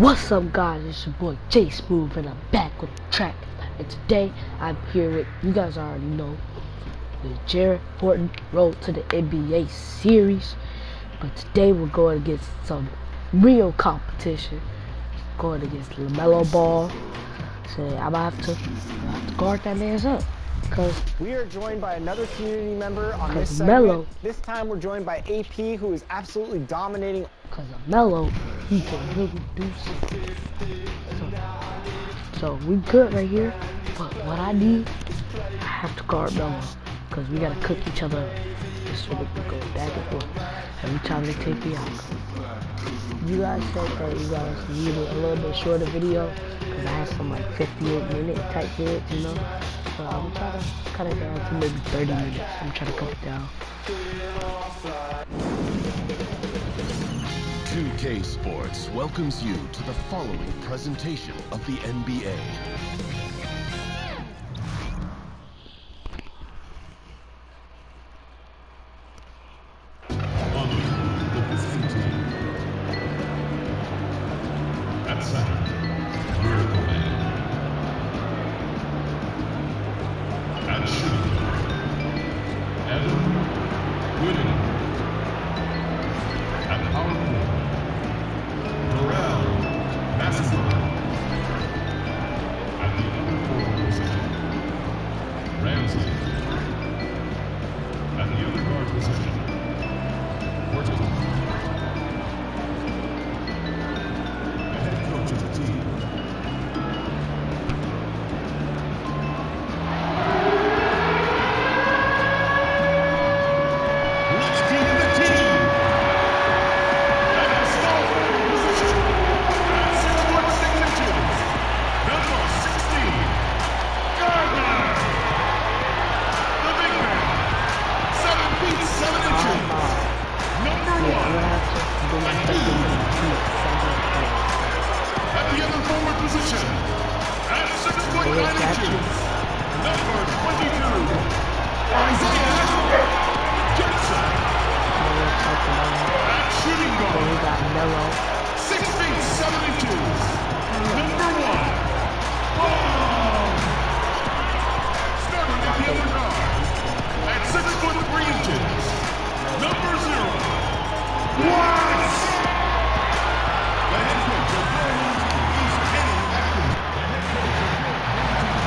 What's up, guys? It's your boy J Smooth, and I'm back on the track. And today I'm here with, you guys already know, the Jared Horton Road to the NBA series. But today we're going against some real competition, going against LaMelo Ball. So I'm gonna have to guard that man's up. Cause we are joined by another community member on this Melo, segment. This time we're joined by AP, who is absolutely dominating. Because of Melo, he can really do something. So we good right here. But what I need, I have to guard Melo. Because we gotta cook each other up. So we can go back and forth every time they take the out. You guys said that you guys needed a little bit shorter video. Because I had some like 58-minute type vids, you know. So I'm trying to cut it down to maybe 30 minutes. I'm trying to cut it down. 2K Sports welcomes you to the following presentation of the NBA.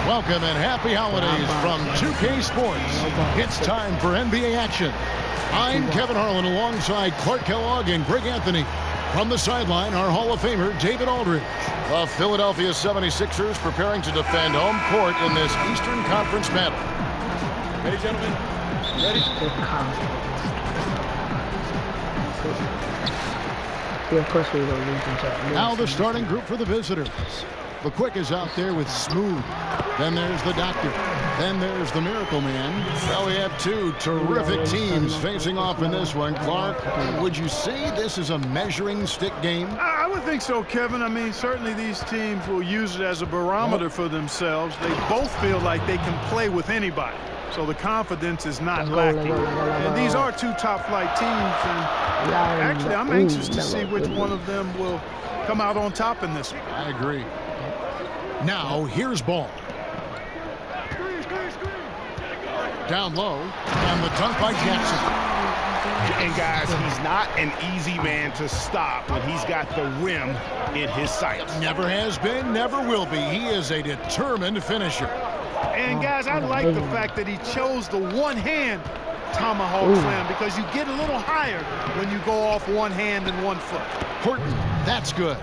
Welcome and happy holidays from 2K Sports. It's time for NBA action. I'm Kevin Harlan alongside Clark Kellogg and Greg Anthony. From the sideline, our Hall of Famer, David Aldridge. The Philadelphia 76ers preparing to defend home court in this Eastern Conference battle. Ready, gentlemen? Ready? Yeah, of course we will lose each other. Now the starting group for the visitors. The Quick is out there with Smooth. Then there's the Doctor. Then there's the Miracle Man. Well, we have two terrific teams facing off in this one. Clark, would you say this is a measuring stick game? I would think so, Kevin. I mean, certainly these teams will use it as a barometer for themselves. They both feel like they can play with anybody. So the confidence is not lacking. And these are two top-flight teams. And actually, I'm anxious to see which one of them will come out on top in this one. I agree. Now, here's Ball. Down low, and the dunk by Jackson. And guys, he's not an easy man to stop when he's got the rim in his sights. Never has been, never will be. He is a determined finisher. And guys, I like the fact that he chose the one-hand tomahawk slam because you get a little higher when you go off one hand and one foot. Horton, that's good.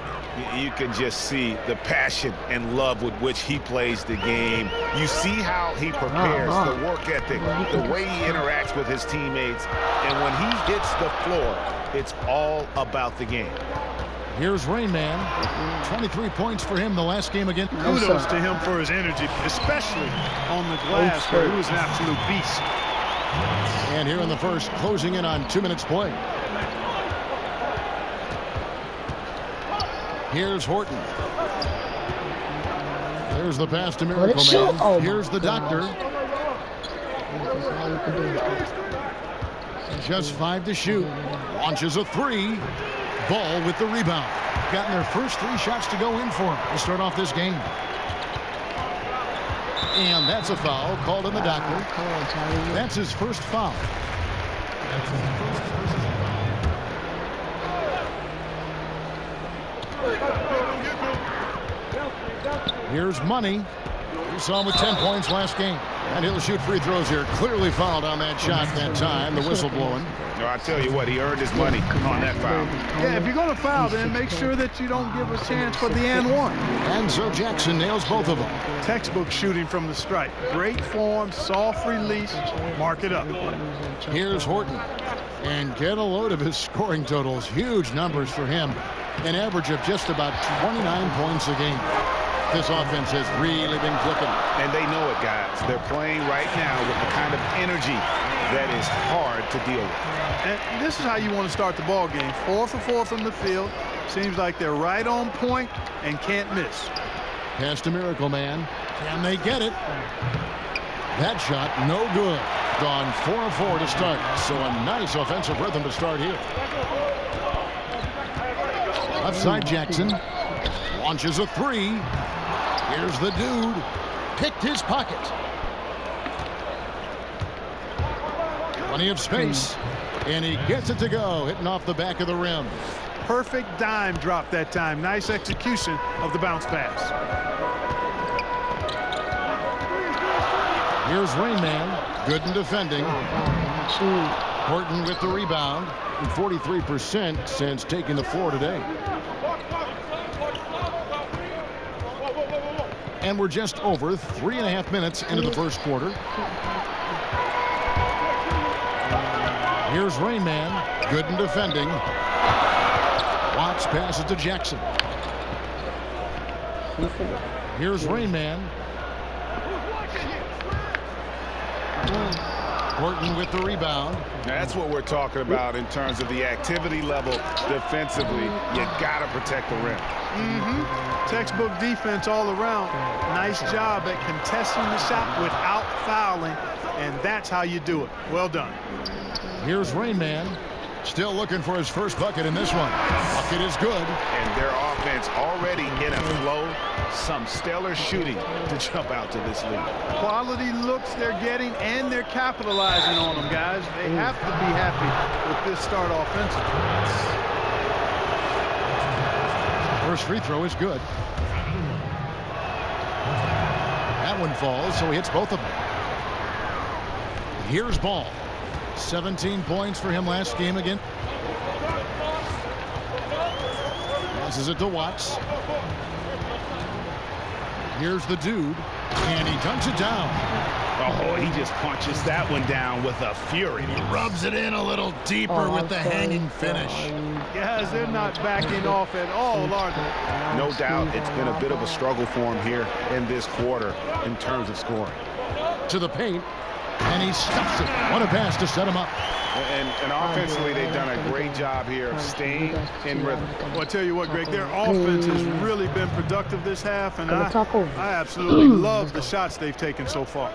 You can just see the passion and love with which he plays the game. You see how he prepares, the work ethic, the way he interacts with his teammates. And when he hits the floor, it's all about the game. Here's Rain Man. 23 points for him the last game again. Kudos to him for his energy, especially on the glass where he was an absolute beast. And here in the first, closing in on 2 minutes play. Here's Horton. There's the pass to Miracle Man. Here's the Doctor. Just 5 to shoot. Launches a 3. Ball with the rebound. gotten their first 3 shots to go in for them to start off this game. And that's a foul called in the doctor. Come on, Charlie. That's his first foul. Here's Money. We saw him with 10 points last game. And he'll shoot free throws here. Clearly fouled on that shot that time. The whistle blowing. No, I tell you what, he earned his money on that foul. Yeah, if you're going to foul, then make sure that you don't give a chance for the and one. And so Jackson nails both of them. Textbook shooting from the stripe. Great form, soft release. Mark it up. Here's Horton. And get a load of his scoring totals. Huge numbers for him. An average of just about 29 points a game. This offense has really been clicking. And they know it, guys. They're playing right now with the kind of energy that is hard to deal with. And this is how you want to start the ball game. 4 for 4 from the field. Seems like they're right on point and can't miss. Pass to Miracle Man. Can they get it? That shot, no good. Gone 4 of 4 to start. So a nice offensive rhythm to start here. Left side Jackson. Launches a 3. Here's the dude. Picked his pocket. Plenty of space. And he gets it to go. Hitting off the back of the rim. Perfect dime drop that time. Nice execution of the bounce pass. Here's Rain Man. Good in defending. Horton with the rebound. 43% since taking the floor today. And we're just over 3.5 minutes into the first quarter. Here's Rain Man. Good in defending. Watts passes to Jackson. Here's Rain Man. Horton with the rebound. Now, that's what we're talking about in terms of the activity level defensively. You got to protect the rim. Textbook defense all around. Nice job at contesting the shot without fouling, and that's how you do it. Well done. Here's Rain Man. Still looking for his first bucket in this one. Bucket is good. And their offense already in a flow. Some stellar shooting to jump out to this lead. Quality looks they're getting, and they're capitalizing on them, guys. They have to be happy with this start offensively. First free throw is good. That one falls, so he hits both of them. Here's Ball. 17 points for him last game again. Passes it to Watts. Here's the dude, and he dunks it down. Oh, he just punches that one down with a fury. He rubs it in a little deeper with the hanging finish. Guys, they're not backing off at all, are they? No doubt it's been a bit of a struggle for him here in this quarter in terms of scoring. To the paint, and he stuffs it. What a pass to set him up. And offensively, they've done a great job here of staying in rhythm. Well, I tell you what, Greg, their offense has really been productive this half, and I absolutely love the shots they've taken so far.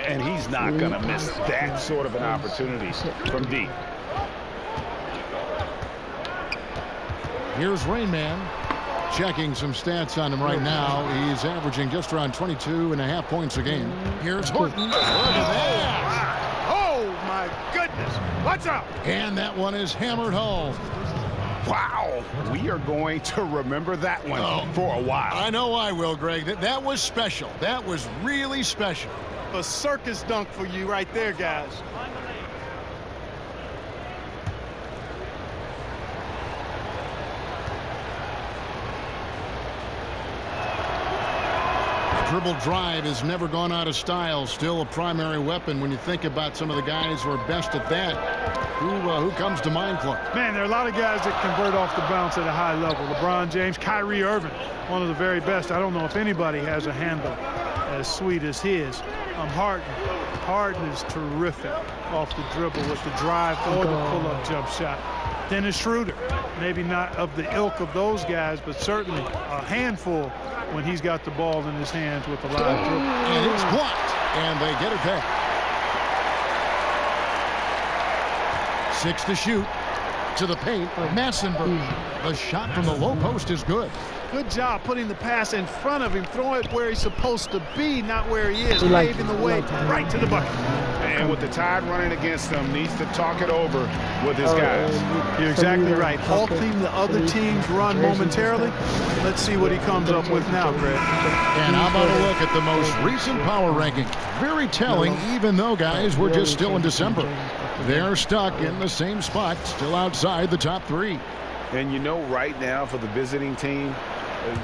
And he's not going to miss that sort of an opportunity from deep. Here's Rain Man. Checking some stats on him right now. He's averaging just around 22.5 points a game. Here's Horton. Look at that. Oh, my goodness. Watch out. And that one is hammered home. Wow. We are going to remember that one for a while. I know I will, Greg. That was special. That was really special. A circus dunk for you right there, guys. Dribble drive has never gone out of style. Still a primary weapon when you think about some of the guys who are best at that. Who comes to mind, Clark? Man, there are a lot of guys that convert off the bounce at a high level. LeBron James, Kyrie Irving, one of the very best. I don't know if anybody has a handle as sweet as his. Harden is terrific off the dribble with the drive or the pull-up jump shot. Dennis Schroeder, maybe not of the ilk of those guys, but certainly a handful when he's got the ball in his hands with a live dribble. And it's blocked, and they get it back. 6 to shoot. To the paint, Massenberg. The shot from the low post is good. Good job putting the pass in front of him, throwing it where he's supposed to be, not where he is, paving the way right to the bucket. And with the Tide running against them, needs to talk it over with his guys. You're exactly right. Halting the other team's run momentarily. Let's see what he comes up with now, Greg. And how about a look at the most recent power ranking? Very telling, even though, guys, we're just still in December. They're stuck in the same spot, still outside the top 3. And you know, right now for the visiting team,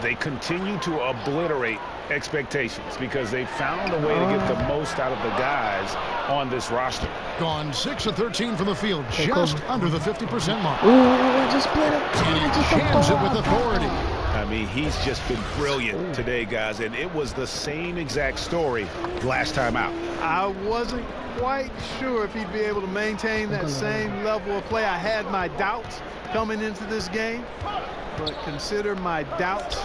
they continue to obliterate expectations because they found a way to get the most out of the guys on this roster. Gone 6 of 13 from the field, just under the 50% mark. Ooh, just split it. And he jams it with authority. I mean, he's just been brilliant today, guys, and it was the same exact story last time out. I wasn't quite sure if he'd be able to maintain that same level of play. I had my doubts coming into this game, but consider my doubts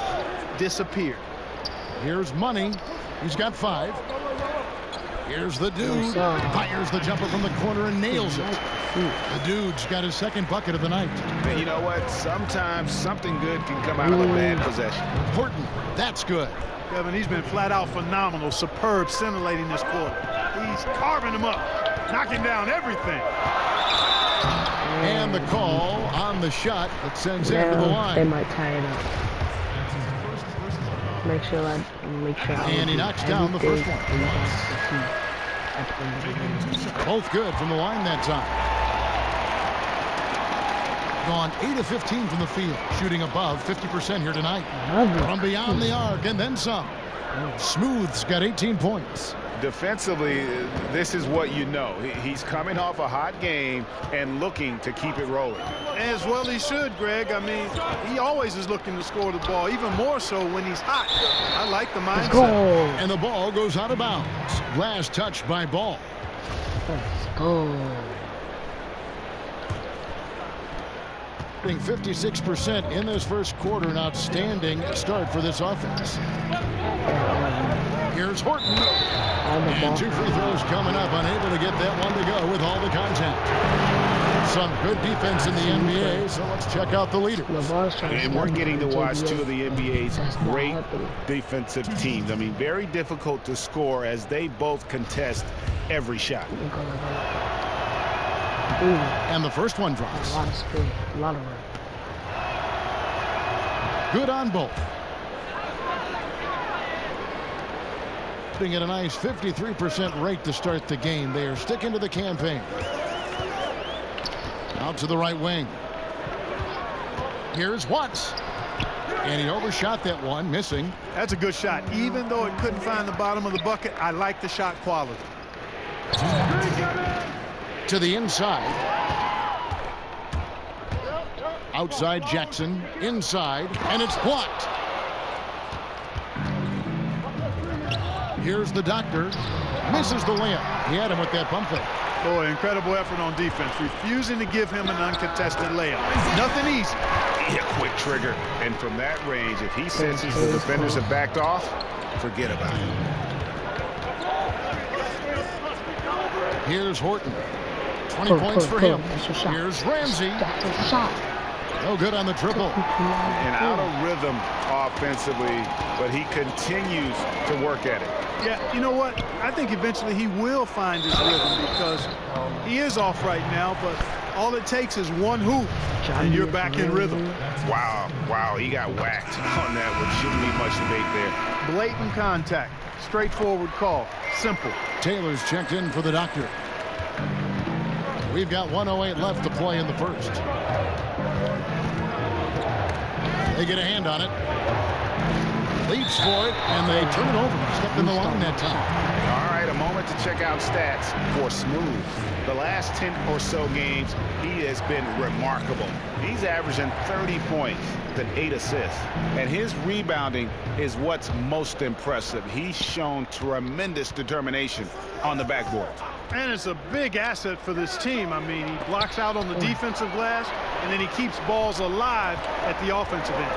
disappeared. Here's Money. He's got 5. Here's the dude. Fires the jumper from the corner and nails it. The dude's got his second bucket of the night. And you know what? Sometimes something good can come out of a bad possession. Horton, that's good. Kevin, he's been flat out phenomenal, superb, scintillating this quarter. He's carving him up, knocking down everything. And the call on the shot that sends him to the line. They might tie it up. Make sure I. And he knocks down the first one. Both good from the line that time. Gone 8 of 15 from the field, shooting above 50% here tonight. From beyond the arc and then some. Smooth's got 18 points. Defensively, this is what you know. He's coming off a hot game and looking to keep it rolling. As well he should, Greg. I mean, he always is looking to score the ball, even more so when he's hot. I like the mindset. And the ball goes out of bounds. Last touch by Ball. Let's go. 56% in this first quarter. An outstanding start for this offense. Here's Horton. And 2 free throws coming up. Unable to get that one to go with all the contact. Some good defense in the NBA, so let's check out the leaders. And we're getting to watch 2 of the NBA's great defensive teams. I mean, very difficult to score as they both contest every shot. And the first one drops. A lot of speed, a lot of run. Good on both. Putting at a nice 53% rate to start the game. They are sticking to the campaign. Out to the right wing. Here's Watts. And he overshot that one, missing. That's a good shot. Even though it couldn't find the bottom of the bucket, I like the shot quality. To the inside. Outside Jackson. Inside. And it's blocked. Here's the doctor. Misses the layup. He had him with that pump fake. Boy, incredible effort on defense. Refusing to give him an uncontested layup. Nothing easy. Yeah, quick trigger. And from that range, if he senses the defenders have backed off, forget about it. Here's Horton. 20 points for him. Here's Ramsey. No good on the triple. And out of rhythm offensively, but he continues to work at it. Yeah, you know what? I think eventually he will find his rhythm because he is off right now, but all it takes is one hoop, and you're back in rhythm. Wow, he got whacked on that one. Shouldn't be much debate there. Blatant contact, straightforward call, simple. Taylor's checked in for the doctor. We've got 1:08 left to play in the first. They get a hand on it. Leaps for it, and they turn it over. Stepped in the line that time. All right, a moment to check out stats for Smooth. The last 10 or so games, he has been remarkable. He's averaging 30 points and 8 assists. And his rebounding is what's most impressive. He's shown tremendous determination on the backboard. And it's a big asset for this team. I mean, he blocks out on the defensive glass, and then he keeps balls alive at the offensive end.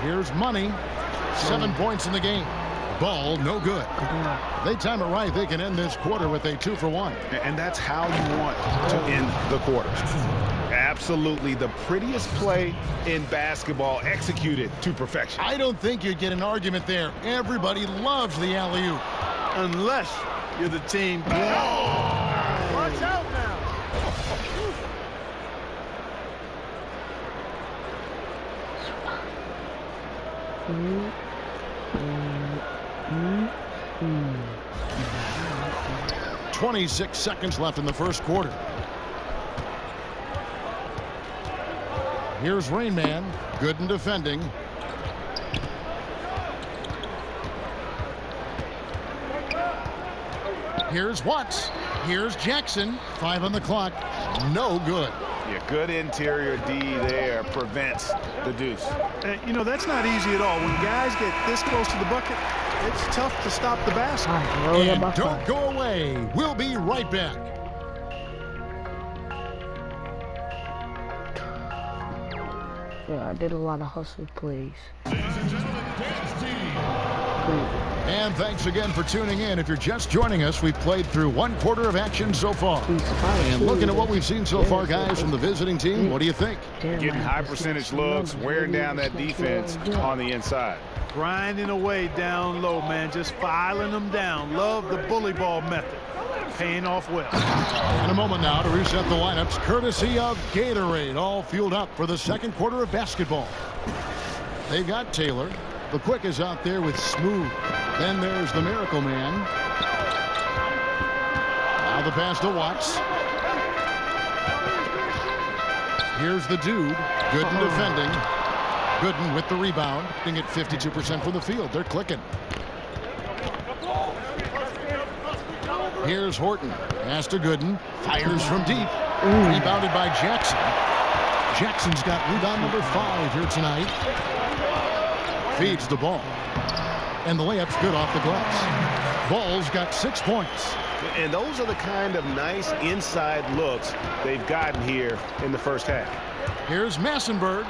Here's Money. 7 points in the game. Ball, no good. They time it right. They can end this quarter with a 2-for-1. And that's how you want to end the quarters. Absolutely the prettiest play in basketball, executed to perfection. I don't think you'd get an argument there. Everybody loves the alley-oop. Unless you're the team. Watch out now. Mm. 26 seconds left in the first quarter. Here's Rain Man. Good in defending. Here's Watts. Here's Jackson. 5 on the clock. No good. Yeah, good interior D there prevents the deuce. You know, that's not easy at all. When guys get this close to the bucket, it's tough to stop the basket. And don't go away. We'll be right back. Yeah, I did a lot of hustle plays. And thanks again for tuning in. If you're just joining us, we've played through 1 quarter of action so far. And looking at what we've seen so far, guys, from the visiting team, what do you think? Getting high percentage looks, wearing down that defense on the inside. Grinding away down low, man. Just filing them down. Love the bully ball method. Paying off well. In a moment now to reset the lineups, courtesy of Gatorade, all fueled up for the second quarter of basketball. They've got Taylor. The quick is out there with Smooth. Then there's the Miracle Man. Now the pass to Watts. Here's the Dude. Good in defending. Gooden with the rebound. Being at 52% from the field. They're clicking. Here's Horton. Pass to Gooden. Fires from deep. Rebounded by Jackson. Jackson's got rebound number 5 here tonight. Feeds the ball. And the layup's good off the glass. Ball's got 6 points. And those are the kind of nice inside looks they've gotten here in the first half. Here's Massenberg.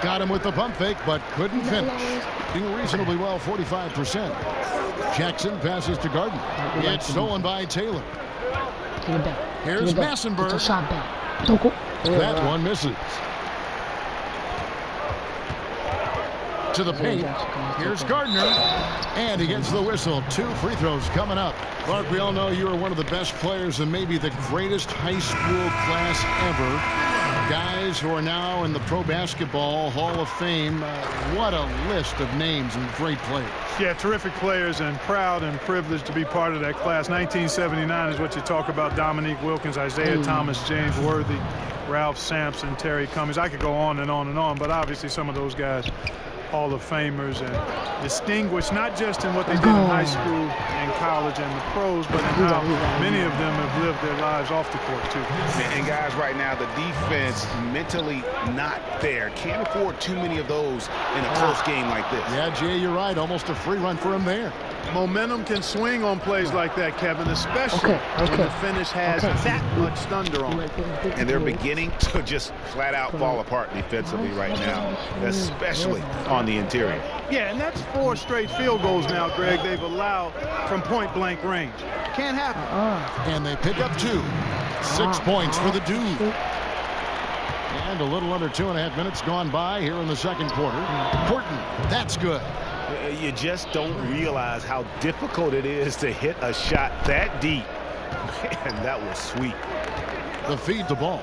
Got him with the pump fake, but couldn't finish. Doing reasonably well, 45%. Jackson passes to Garden. It's stolen by Taylor. Here's Massenberg. That one misses. To the paint. Here's Gardner. And he gets the whistle. 2 free throws coming up. Clark, we all know you are one of the best players and maybe the greatest high school class ever. Guys who are now in the Pro Basketball Hall of Fame. What a list of names and great players. Yeah, terrific players, and proud and privileged to be part of that class. 1979 is what you talk about. Dominique Wilkins, Isaiah Thomas, James Worthy, Ralph Sampson, Terry Cummings. I could go on and on and on, but obviously some of those guys, Hall of Famers, and distinguished not just in what they did in high school and college and the pros, but in how many of them have lived their lives off the court too. And guys, right now the defense mentally not there. Can't afford too many of those in a close game like this. Yeah, Jay, you're right. Almost a free run for him there. Momentum can swing on plays like that, Kevin, especially when the finish has that much thunder on it. And they're beginning to just flat out fall apart defensively right now, especially on the interior. Yeah, and that's 4 straight field goals now, Greg, they've allowed from point-blank range. Can't happen. And they pick up 2. 6 points for the Dude. And a little under 2.5 minutes gone by here in the second quarter. Horton, that's good. You just don't realize how difficult it is to hit a shot that deep. Man, that was sweet. The feed the ball.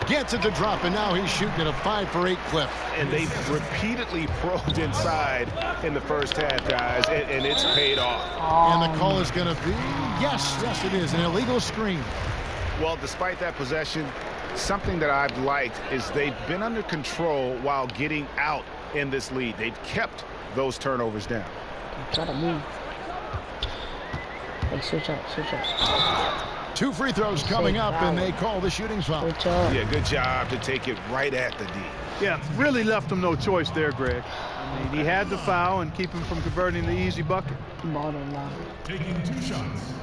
Gets it to drop, and now he's shooting at a 5-for-8 clip. And they've repeatedly probed inside in the first half, guys, and it's paid off. And the call is going to be, yes, it is, an illegal screen. Well, despite that possession, something that I've liked is they've been under control while getting out in this lead. They've kept those turnovers down. Try to move. Hey, switch up. 2 free throws coming up, and they call the shooting foul. Yeah, good job to take it right at the D. Yeah, really left him no choice there, Greg. I mean, he had to foul and keep him from converting the easy bucket. Taking 2 shots.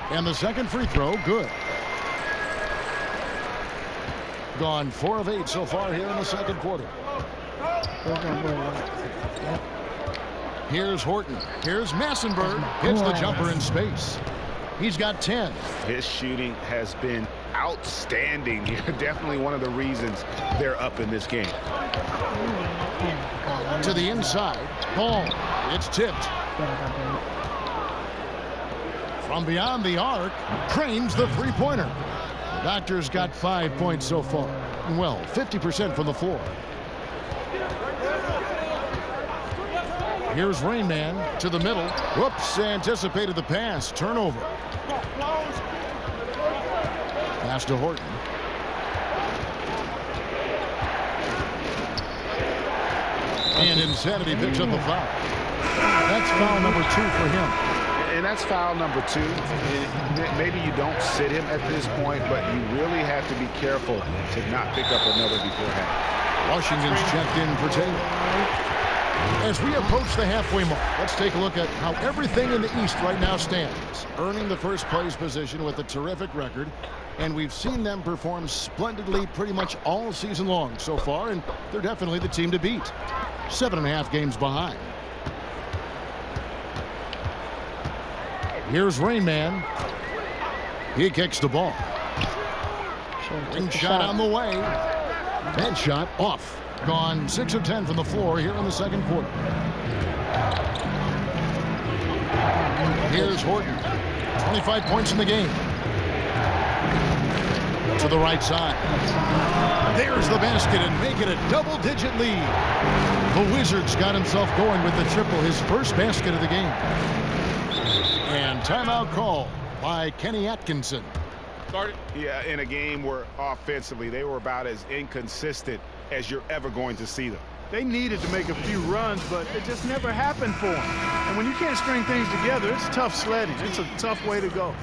And the second free throw, good. Gone 4 of 8 so far here in the second quarter. Here's Horton. Here's Massenberg. Hits the jumper in space. He's got 10. His shooting has been outstanding. Definitely one of the reasons they're up in this game. To the inside. Ball. It's tipped. From beyond the arc, Crane's the three-pointer. The Doctors got 5 points so far. Well, 50% from the floor. Here's Rain Man to the middle. Whoops, anticipated the pass. Turnover. Pass to Horton. And Insanity picks up a foul. That's foul number 2 for him. And that's foul number 2. Maybe you don't sit him at this point, but you really have to be careful to not pick up another beforehand. Washington's checked in for Taylor. As we approach the halfway mark, let's take a look at how everything in the East right now stands. Earning the first place position with a terrific record, and we've seen them perform splendidly pretty much all season long so far, and they're definitely the team to beat. 7.5 games behind. Here's Rain Man. He kicks the ball. Ring shot on the way. Head shot off. Gone 6 of 10 from the floor here in the second quarter. Here's Horton. 25 points in the game. To the right side. There's the basket and make it a double-digit lead. The Wizards got himself going with the triple, his first basket of the game. And timeout call by Kenny Atkinson. Yeah, in a game where offensively they were about as inconsistent as you're ever going to see them. They needed to make a few runs, but it just never happened for them. And when you can't string things together, it's tough sledding. It's a tough way to go.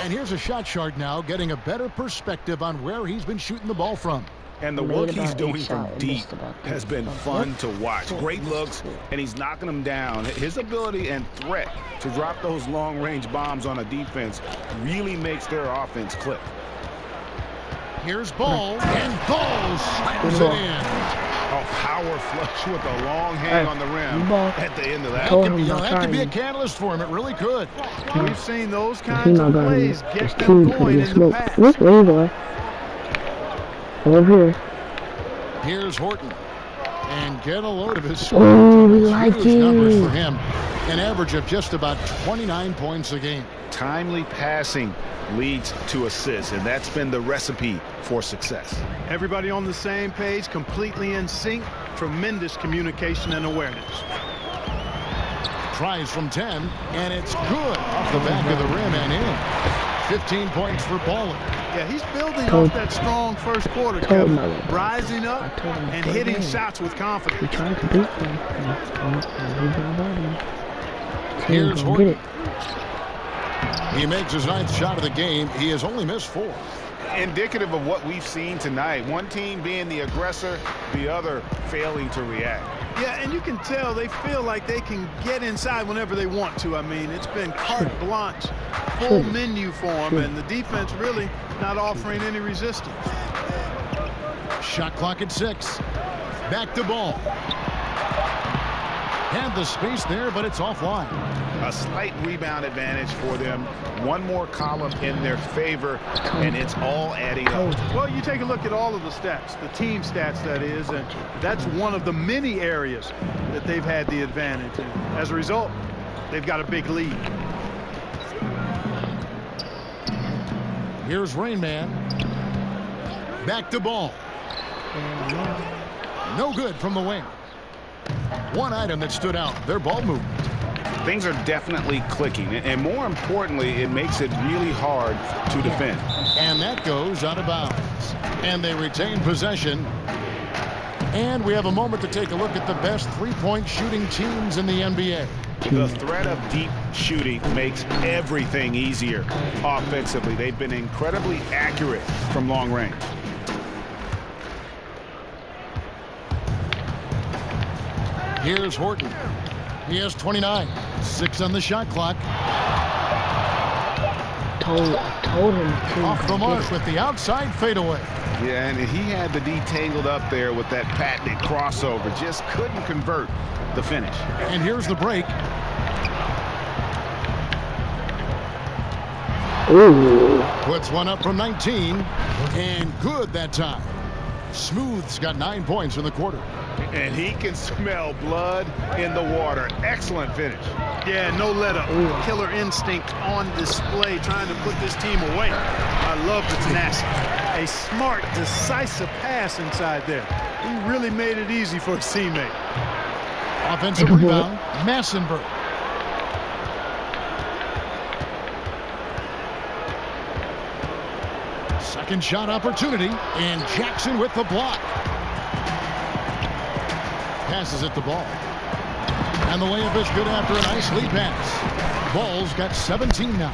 And here's a shot chart now, getting a better perspective on where he's been shooting the ball from. And the work he's doing from deep has been fun to watch. Great looks, and he's knocking them down. His ability and threat to drop those long-range bombs on a defense really makes their offense click. Here's Ball, and Ball slams it in. A power flush with a long hand on the rim at the end of that. That could be a catalyst for him. It really could. We've seen those kinds of plays get them going in the past. What's way, boy? Over here. Here's Horton. And get a load of his Oh, we like huge numbers for it. him. An average of just about 29 points a game. Timely passing leads to assists, and that's been the recipe for success. Everybody on the same page, completely in sync. Tremendous communication and awareness. Tries from 10, and it's good off the back of the rim and in. 15 points for Ball. Yeah, he's building off that strong first quarter, Kevin. Rising up and hitting shots with confidence. We trying to beat them. Here's Horton. He makes his 9th shot of the game. He has only missed 4. Indicative of what we've seen tonight. One team being the aggressor, the other failing to react. Yeah, and you can tell they feel like they can get inside whenever they want to. I mean, it's been carte blanche, full menu for them, and the defense really not offering any resistance. Shot clock at 6. Back to Ball. Had the space there, but it's offline. A slight rebound advantage for them. One more column in their favor, and it's all adding up. Well, you take a look at all of the stats, the team stats, that is, and that's one of the many areas that they've had the advantage. And as a result, they've got a big lead. Here's Rain Man. Back to Ball. No good from the wing. One item that stood out, their ball movement. Things are definitely clicking, and more importantly, it makes it really hard to defend. And that goes out of bounds. And they retain possession. And we have a moment to take a look at the best three-point shooting teams in the NBA. The threat of deep shooting makes everything easier offensively. They've been incredibly accurate from long range. Here's Horton. He has 29. 6 on the shot clock. I told him to. Off the mark with the outside fadeaway. Yeah, and he had the D tangled up there with that patented crossover. Just couldn't convert the finish. And here's the break. Ooh. Puts one up from 19. And good that time. Smooth's got 9 points in the quarter. And he can smell blood in the water. Excellent finish. Yeah, no let up. Killer instinct on display, trying to put this team away. I love the tenacity. A smart, decisive pass inside there. He really made it easy for his teammate. Offensive rebound, Massenberg. Second shot opportunity, and Jackson with the block. Passes it the ball. And the layup is good after a nice lead pass. Ball's got 17 now.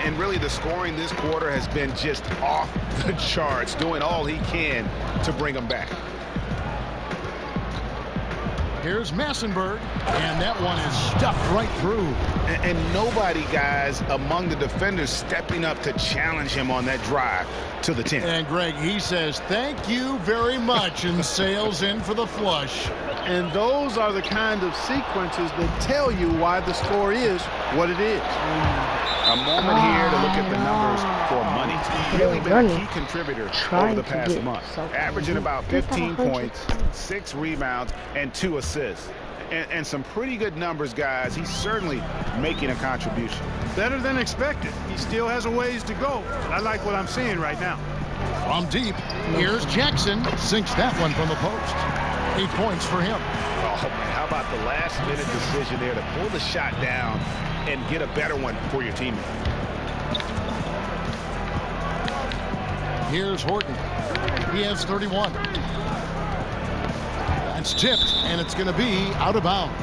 And really the scoring this quarter has been just off the charts, doing all he can to bring them back. Here's Massenberg, and that one is stuffed right through. And nobody, guys, among the defenders stepping up to challenge him on that drive to the 10. And Greg, he says, thank you very much, and sails in for the flush. And those are the kind of sequences that tell you why the score is what it is. A moment here to look at the numbers for money. He's really been a key contributor over the past month, averaging about 15 points, 6 rebounds, and 2 assists. And some pretty good numbers, guys. He's certainly making a contribution. Better than expected. He still has a ways to go. But I like what I'm seeing right now. From deep, here's Jackson. Sinks that one from the post. 8 points for him. Oh, man, how about the last-minute decision there to pull the shot down and get a better one for your teammate. Here's Horton. He has 31. That's tipped, and it's going to be out of bounds.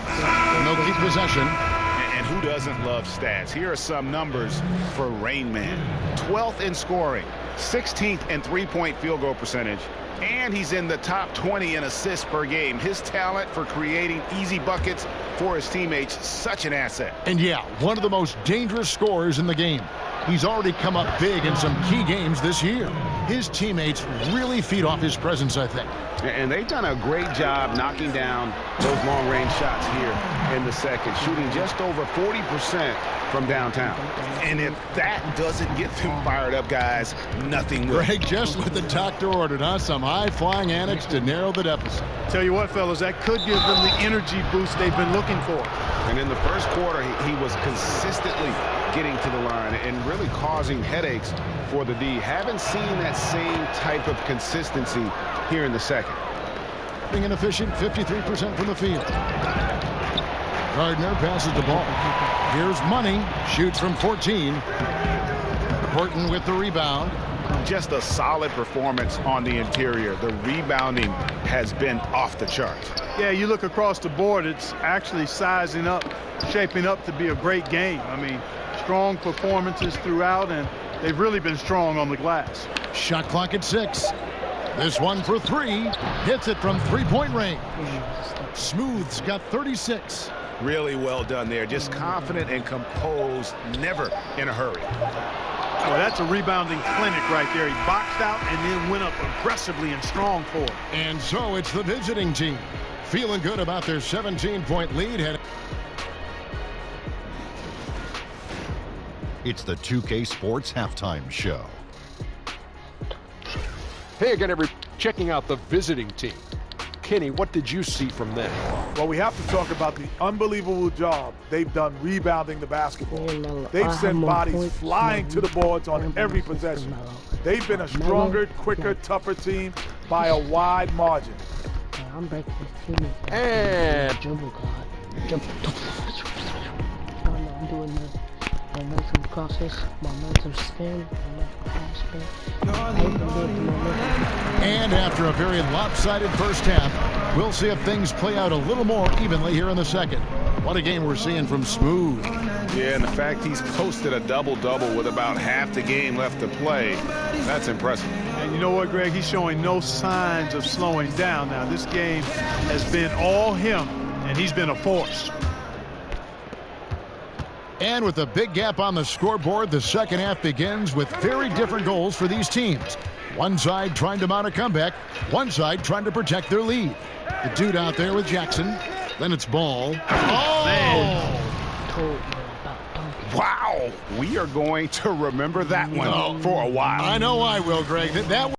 No keep possession. And who doesn't love stats? Here are some numbers for Rain Man. 12th in scoring, 16th in three-point field goal percentage, and he's in the top 20 in assists per game. His talent for creating easy buckets for his teammates, such an asset. And yeah, one of the most dangerous scorers in the game. He's already come up big in some key games this year. His teammates really feed off his presence, I think. And they've done a great job knocking down those long-range shots here in the second, shooting just over 40% from downtown. And if that doesn't get them fired up, guys, nothing will. Greg, just what the doctor ordered, huh? Some high-flying antics to narrow the deficit. Tell you what, fellas, that could give them the energy boost they've been looking for. And in the first quarter, he was consistently getting to the line and really causing headaches for the D. Haven't seen that same type of consistency here in the second. Being inefficient, 53% from the field. Gardner passes the ball. Here's Money, shoots from 14. Horton with the rebound. Just a solid performance on the interior. The rebounding has been off the charts. Yeah, you look across the board, it's actually sizing up, shaping up to be a great game. I mean, strong performances throughout, and they've really been strong on the glass. Shot clock at 6. This one for 3. Hits it from three-point range. Smooth's got 36. Really well done there. Just confident and composed, never in a hurry. Well, that's a rebounding clinic right there. He boxed out and then went up aggressively and strong for it. And so it's the visiting team feeling good about their 17-point lead. It's the 2K Sports Halftime Show. Hey again, everybody. Checking out the visiting team. Kenny, what did you see from them? Well, we have to talk about the unbelievable job they've done rebounding the basketball. They've sent bodies flying to the boards on every possession. They've been a stronger, quicker, tougher team by a wide margin. I'm breaking this team. And Dribble God. I'm doing the momentum crosses, momentum spin, momentum cross spin. And after a very lopsided first half, we'll see if things play out a little more evenly here in the second. What a game we're seeing from Smooth. Yeah, and the fact he's posted a double-double with about half the game left to play, that's impressive. And you know what, Greg? He's showing no signs of slowing down now. This game has been all him, and he's been a force. And with a big gap on the scoreboard, the second half begins with very different goals for these teams. One side trying to mount a comeback. One side trying to protect their lead. The dude out there with Jackson. Then it's Ball. Oh! Wow. We are going to remember that one for a while. I know I will, Greg. That